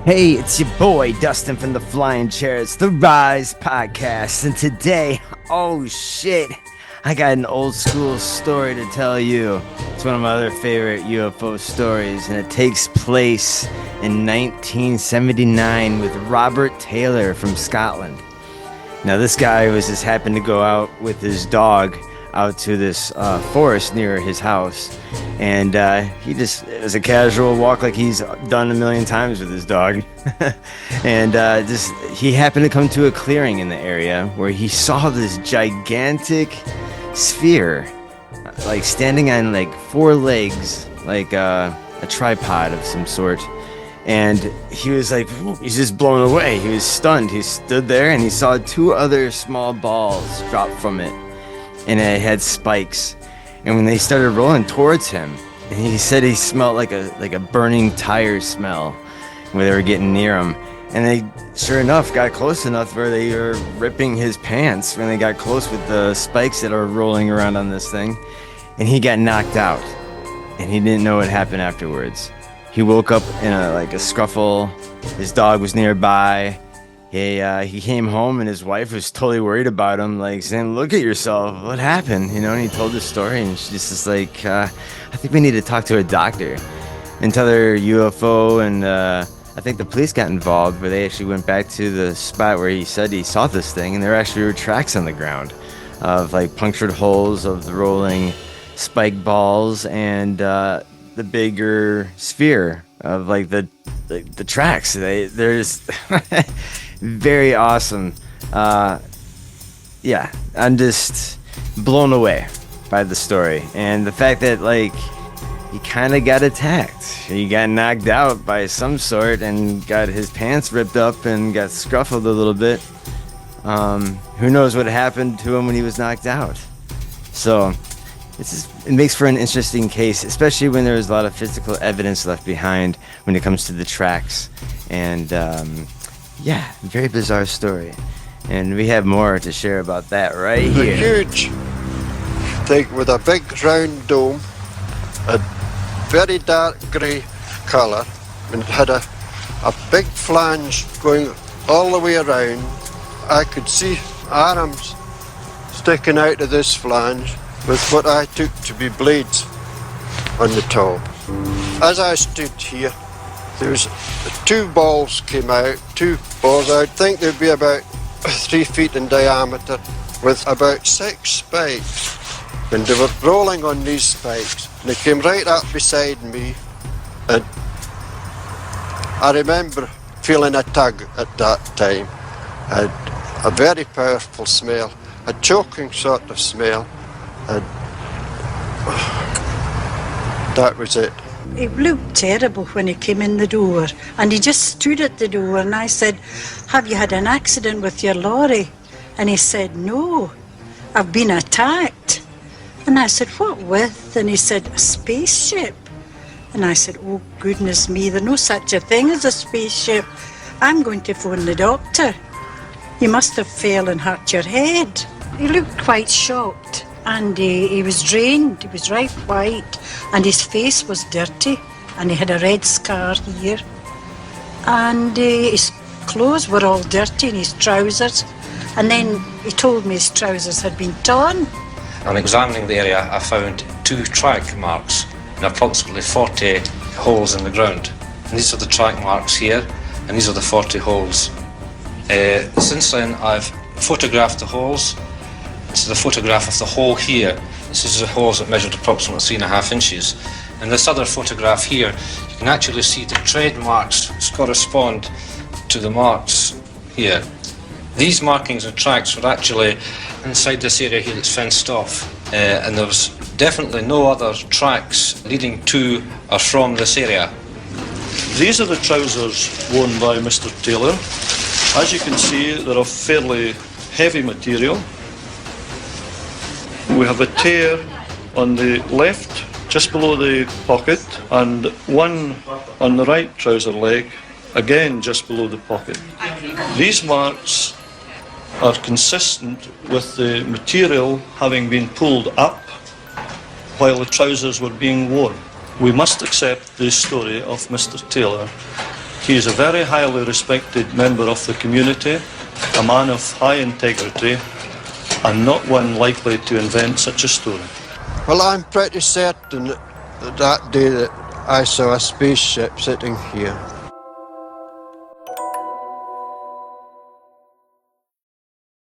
Hey, it's your boy Dustin from the Flying Chair. It's the Rise Podcast, and today, oh shit, I got an old school story to tell you. It's one of my other favorite UFO stories, and it takes place in 1979 with Robert Taylor from Scotland. Now, this guy was just happened to go out with his dog out to this forest near his house, and it was a casual walk like he's done a million times with his dog. And he happened to come to a clearing in the area where he saw this gigantic sphere, like standing on like four legs, like a tripod of some sort. And he was like, he's just blown away. He was stunned. He stood there and he saw two other small balls drop from it, and it had spikes. And when they started rolling towards him, he said he smelled like a burning tire smell when they were getting near him. And they, sure enough, got close enough where they were ripping his pants when they got close with the spikes that are rolling around on this thing. And he got knocked out, and he didn't know what happened afterwards. He woke up in a scuffle. His dog was nearby. He came home, and his wife was totally worried about him, like saying, "Look at yourself. What happened?" And he told the story, and she just was like, "I think we need to talk to a doctor." Until UFO, and I think the police got involved, where they actually went back to the spot where he said he saw this thing, and there actually were tracks on the ground of like punctured holes of the rolling spike balls, and the bigger sphere of like the tracks. There's very awesome. Yeah, I'm just blown away by the story, and the fact that like he kind of got attacked. He got knocked out by some sort and got his pants ripped up and got scruffled a little bit. Who knows what happened to him when he was knocked out? So it makes for an interesting case, especially when there's a lot of physical evidence left behind when it comes to the tracks. And yeah, very bizarre story. And we have more to share about that right here. A huge thing with a big round dome, a very dark grey colour, and it had a big flange going all the way around. I could see arms sticking out of this flange with what I took to be blades on the top. As I stood here, there was two balls came out, I think they'd be about 3 feet in diameter, with about 6 spikes. And they were rolling on these spikes, and they came right up beside me, and I remember feeling a tug at that time. I had a very powerful smell, a choking sort of smell, and that was it. It looked terrible when he came in the door, and he just stood at the door, and I said, "Have you had an accident with your lorry?" And he said, "No, I've been attacked." And I said, "What with?" And he said, "A spaceship." And I said, "Oh goodness me, there's no such a thing as a spaceship. I'm going to phone the doctor. You must have fell and hurt your head." He looked quite shocked, and he was drained. He was right white, and his face was dirty, and he had a red scar here, and his clothes were all dirty, and his trousers. And then he told me his trousers had been torn. On examining the area, I found 2 track marks and approximately 40 holes in the ground. And these are the track marks here, and these are the 40 holes. Since then, I've photographed the holes. This is a photograph of the hole here. This is the holes that measured approximately 3.5 inches. And this other photograph here, you can actually see the tread marks correspond to the marks here. These markings and tracks were actually inside this area here that's fenced off, and there's definitely no other tracks leading to or from this area. These are the trousers worn by Mr. Taylor. As you can see, they're of fairly heavy material. We have a tear on the left, just below the pocket, and one on the right trouser leg, again just below the pocket. These marks are consistent with the material having been pulled up while the trousers were being worn. We must accept the story of Mr. Taylor He is a very highly respected member of the community, a man of high integrity, and not one likely to invent such a story. Well, I'm pretty certain that day that I saw a spaceship sitting here.